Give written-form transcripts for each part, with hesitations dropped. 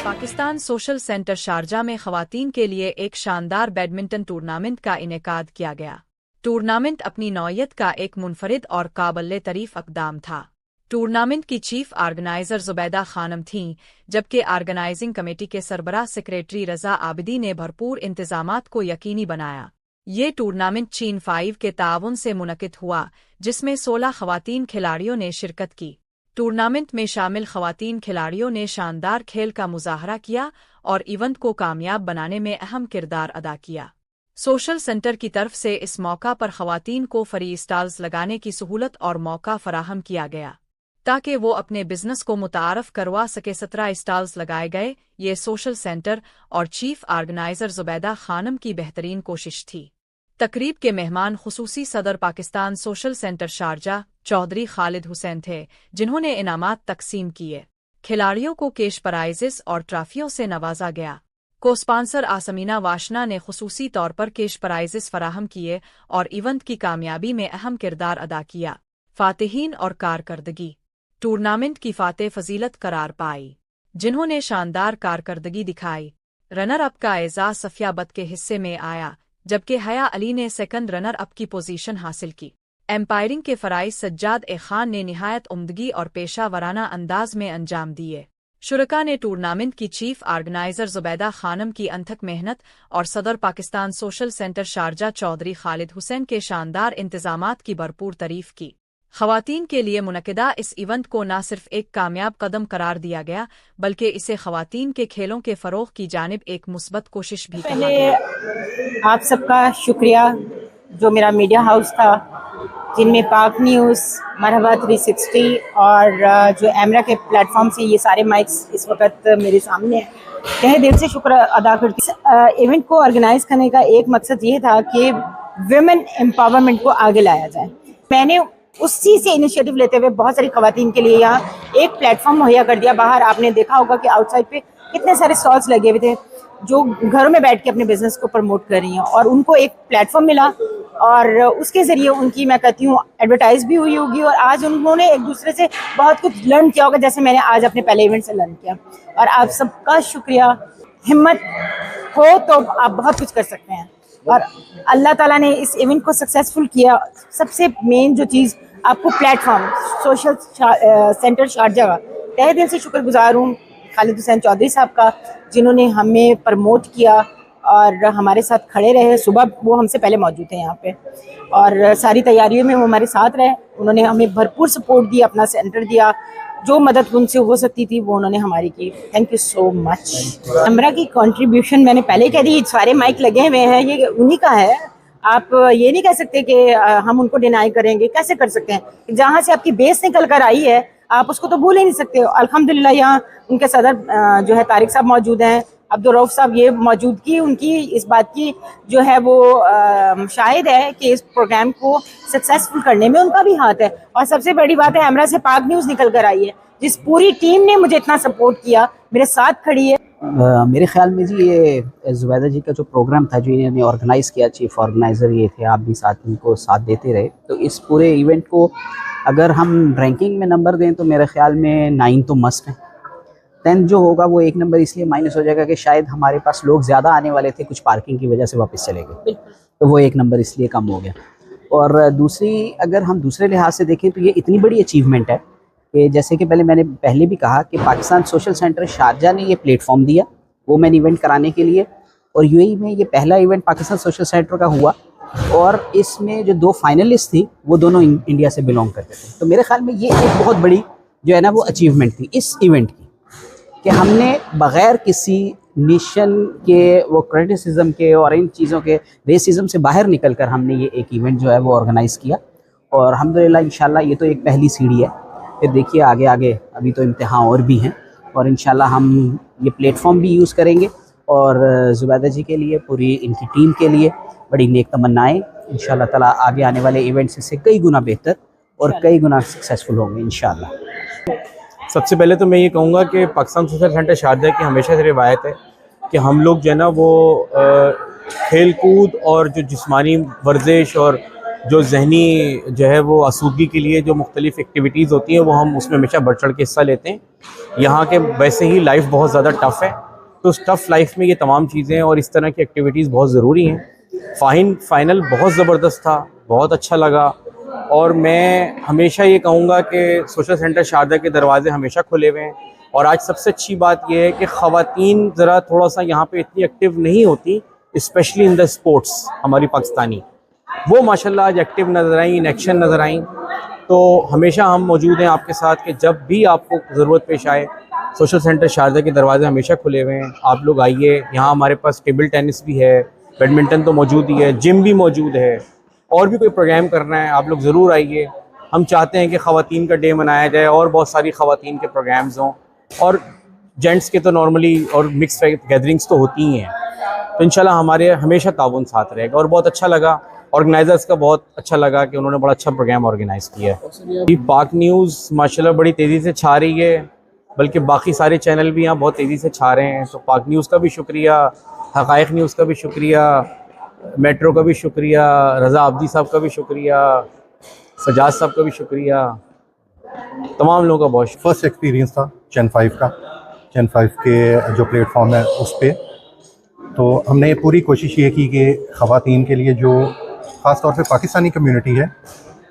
Pakistan social centre Sharjah में ख़वातीन के लिए एक शानदार बैडमिंटन टूर्नामेंट का इनेकाद किया गया। टूर्नामेंट अपनी नौयत का एक मुनफरिद और काबिल तारीफ अक़दाम था। टूर्नामेंट की चीफ ऑर्गेनाइजर ज़ुबैदा खानम थीं, जबकि ऑर्गेनाइजिंग कमेटी के सरबराह सेक्रेटरी रज़ा आबिदी ने भरपूर इंतजामात को यकीनी बनाया। ये टूर्नामेंट चीन 5 के ताउन से मुनक़िद हुआ, जिसमें 16 ख़वातीन खिलाड़ियों ने शिरकत की। टूर्नामेंट में शामिल ख़वातीन खिलाड़ियों ने शानदार खेल का मुज़ाहरा किया और इवेंट को कामयाब बनाने में अहम किरदार अदा किया। सोशल सेंटर की तरफ से इस मौका पर ख़वातीन को फ्री स्टॉल्स लगाने की सहूलत और मौका फराहम किया गया ताकि वो अपने बिजनेस को मुतारफ़ करवा सके। 17 स्टॉल्स लगाए गए। ये सोशल सेंटर और चीफ ऑर्गेनाइजर ज़ुबैदा खानम की बेहतरीन कोशिश थी। तकरीब के मेहमान खुसूसी सदर Pakistan social centre Sharjah Chaudhry Khalid Hussain थे, जिन्होंने इनामात तकसीम किए। खिलाड़ियों को कैश प्राइजेस और ट्रॉफियों से नवाजा गया। को स्पॉन्सर आसमीना वाशना ने खुसूसी तौर पर कैश प्राइजेस फराहम किए और इवेंट की कामयाबी में अहम किरदार अदा किया। फातिहीन और कारकर्दगी टूर्नामेंट की फातेह फजीलत करार पाई, जिन्होंने शानदार कारकर्दगी दिखाई। रनर अप का एजाज़ सफिया बत के हिस्से में आया, जबकि हया अली ने सेकंड रनर अप की पोजीशन हासिल की। एम्पायरिंग के फ़राइज़ सज्जाद ए खान ने निहायत उम्दगी और पेशा वराना अंदाज में अंजाम दिए। शुरका ने टूर्नामेंट की चीफ ऑर्गेनाइजर ज़ुबैदा खानम की अनथक मेहनत और सदर Pakistan social centre Sharjah Chaudhry Khalid Hussain के शानदार इंतजामात की भरपूर तारीफ की। ख़वातीन के लिए मुनक़िदा इस इवेंट को न सिर्फ एक कामयाब कदम करार दिया गया, बल्कि इसे ख़वातीन के खेलों के फ़रोग़ की जानिब एक मुस्बत कोशिश भी कहा गया। आप सबका शुक्रिया, जो मेरा मीडिया हाउस था, जिनमें पाक न्यूज़, मरहबा 360 और जो एमरा के प्लेटफॉर्म से ये सारे माइक्स इस वक्त मेरे सामने हैं, तहे दिल से शुक्र अदा करती हूँ। इवेंट को ऑर्गेनाइज़ करने का एक मकसद ये था कि विमेन एम्पावरमेंट को आगे लाया जाए। मैंने उसी से इनिशिएटिव लेते हुए बहुत सारी ख़वातीन के लिए यहाँ एक प्लेटफॉर्म मुहैया कर दिया। बाहर आपने देखा होगा कि आउटसाइड पे कितने सारे स्टॉल्स लगे हुए थे, जो घरों में बैठ के अपने बिजनेस को प्रमोट कर रही हैं, और उनको एक प्लेटफॉर्म मिला और उसके ज़रिए उनकी, मैं कहती हूँ, एडवर्टाइज भी हुई होगी और आज उन्होंने एक दूसरे से बहुत कुछ लर्न किया होगा, जैसे मैंने आज अपने पहले इवेंट से लर्न किया। और आप सबका शुक्रिया। हिम्मत हो तो आप बहुत कुछ कर सकते हैं, और अल्लाह ताला ने इस इवेंट को सक्सेसफुल किया। सबसे मेन जो चीज़, आपको प्लेटफॉर्म सोशल सेंटर शारजा का तहे दिल से शुक्रगुजार हूँ खालिद हुसैन चौधरी साहब का, जिन्होंने हमें प्रमोट किया और हमारे साथ खड़े रहे। सुबह वो हमसे पहले मौजूद थे यहाँ पे, और सारी तैयारियों में वो हमारे साथ रहे। उन्होंने हमें भरपूर सपोर्ट दिया, अपना सेंटर दिया, जो मदद उनसे हो सकती थी वो उन्होंने हमारी की। Thank you so much. हमरा की कंट्रीब्यूशन मैंने पहले कह दी, सारे माइक लगे हुए हैं, ये उन्हीं का है। आप ये नहीं कह सकते कि हम उनको डिनाई करेंगे, कैसे कर सकते हैं? जहाँ से आपकी बेस निकल कर आई है, आप उसको तो भूल ही नहीं सकते हो। अल्हम्दुलिल्लाह यहाँ उनके सदर जो है तारिक साहब मौजूद हैं, अब्दुल रऊफ साहब, ये मौजूदगी उनकी इस बात की जो है वो शायद है कि इस प्रोग्राम को सक्सेसफुल करने में उनका भी हाथ है। और सबसे बड़ी बात है, एमरा से पाक न्यूज़ निकल कर आई है, जिस पूरी टीम ने मुझे इतना सपोर्ट किया, मेरे साथ खड़ी है। मेरे ख्याल में जी ये ज़ुबैदा जी का जो प्रोग्राम था, जो इन्होंने ऑर्गेनाइज़ किया, चीफ ऑर्गेनाइज़र ये थे, आप भी साथ इनको साथ देते रहे, तो इस पूरे इवेंट को अगर हम रैंकिंग में नंबर दें तो मेरे ख्याल में 9 तो मस्ट है। 10 जो होगा वो 1 नंबर इसलिए माइनस हो जाएगा कि शायद हमारे पास लोग ज़्यादा आने वाले थे, कुछ पार्किंग की वजह से वापस चले गए, तो वो 1 नंबर इसलिए कम हो गया। और दूसरी, अगर हम दूसरे लिहाज से देखें तो ये इतनी बड़ी अचीवमेंट है कि जैसे कि मैंने पहले भी कहा कि पाकिस्तान सोशल सेंटर शारजा ने ये प्लेटफॉर्म दिया वुमेन इवेंट कराने के लिए, और यूएई में ये पहला इवेंट पाकिस्तान सोशल सेंटर का हुआ, और इसमें जो 2 फाइनलिस्ट थी वो दोनों इंडिया से बिलोंग करते थे। तो मेरे ख्याल में ये एक बहुत बड़ी जो है ना वो अचीवमेंट थी इस इवेंट की, कि हमने बग़ैर किसी नेशन के वो क्रिटिसिज्म के और इन चीज़ों के रेसिज्म से बाहर निकल कर हमने ये एक इवेंट जो है वो ऑर्गेनाइज़ किया। और अल्हम्दुलिल्लाह इंशाल्लाह ये तो एक पहली सीढ़ी है, फिर देखिए आगे आगे अभी तो इम्तिहान और भी हैं, और इंशाल्लाह हम ये प्लेटफॉर्म भी यूज़ करेंगे। और ज़ुबैदा जी के लिए, पूरी इनकी टीम के लिए बड़ी नेक तमन्नाएँ। इंशाल्लाह ताला आगे आने वाले इवेंट्स से कई गुना बेहतर और कई गुना सक्सेसफुल होंगे इंशाल्लाह। सबसे पहले तो मैं ये कहूँगा कि पाकिस्तान सोशल सेंटर शारजा की हमेशा से रिवायत है कि हम लोग जो है ना वो खेल कूद और जो जिस्मानी वर्जिश और जो जहनी जो है वो आसूदगी के लिए जो मुख्तलिफ़ एक्टिविटीज़ होती हैं वो हम उसमें हमेशा बढ़ चढ़ के हिस्सा लेते हैं। यहाँ के वैसे ही लाइफ बहुत ज़्यादा टफ़ है, तो उस टफ़ लाइफ में ये तमाम चीज़ें और इस तरह की एक्टिविटीज़ बहुत ज़रूरी हैं। फाइनल बहुत ज़बरदस्त था, बहुत अच्छा लगा, और मैं हमेशा ये कहूँगा कि सोशल सेंटर शारदा के दरवाज़े हमेशा खुले हुए हैं। और आज सबसे अच्छी बात यह है कि ख़वातीन ज़रा थोड़ा सा यहाँ पे इतनी एक्टिव नहीं होती, स्पेशली इन द स्पोर्ट्स। हमारी पाकिस्तानी वो माशाल्लाह आज एक्टिव नज़र आई, इन एक्शन नज़र आई। तो हमेशा हम मौजूद हैं आपके साथ कि जब भी आपको ज़रूरत पेश आए, सोशल सेंटर शारदा के दरवाजे हमेशा खुले हुए हैं। आप लोग आइए, यहाँ हमारे पास टेबल टेनिस भी है, बैडमिंटन तो मौजूद ही है, जिम भी मौजूद है, और भी कोई प्रोग्राम करना है आप लोग ज़रूर आइए। हम चाहते हैं कि ख़वातीन का डे मनाया जाए और बहुत सारी ख़वातीन के प्रोग्राम्स हों, और जेंट्स के तो नॉर्मली और मिक्स गैदरिंग्स तो होती ही हैं। तो इंशाल्लाह हमारे हमेशा ताउन साथ रहेगा। और बहुत अच्छा लगा, ऑर्गेनाइजर्स का बहुत अच्छा लगा कि उन्होंने बड़ा अच्छा प्रोग्राम ऑर्गेनाइज़ किया है। ये पाक न्यूज़ माशाल्लाह बड़ी तेज़ी से छा रही है, बल्कि बाकी सारे चैनल भी यहाँ बहुत तेज़ी से छा रहे हैं। तो पाक न्यूज़ का भी शुक्रिया, हक़ाइक़ न्यूज़ का भी शुक्रिया, मेट्रो का भी शुक्रिया, रज़ा आब्दी साहब का भी शुक्रिया, सजाद साहब का भी शुक्रिया, तमाम लोगों का बहुत शुक्रिया। फर्स्ट एक्सपीरियंस था चैन 5 का, चैन 5 के जो प्लेटफॉर्म है उस पर। तो हमने पूरी कोशिश ये की कि ख़वातीन के लिए जो ख़ास तौर पे पाकिस्तानी कम्युनिटी है,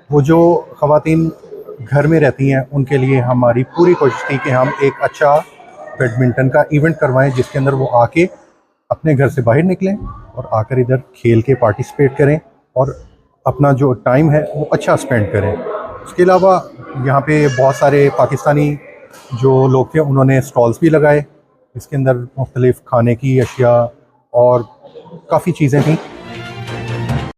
वो जो ख़वातीन घर में रहती हैं उनके लिए हमारी पूरी कोशिश थी कि हम एक अच्छा बैडमिंटन का इवेंट करवाएं, जिसके अंदर वो आके अपने घर से बाहर निकलें और आकर इधर खेल के पार्टिसिपेट करें और अपना जो टाइम है वो अच्छा स्पेंड करें। उसके अलावा यहाँ पे बहुत सारे पाकिस्तानी जो लोग थे उन्होंने स्टॉल्स भी लगाए, इसके अंदर मुख्तलिफ़ खाने की अशिया और काफ़ी चीज़ें थी।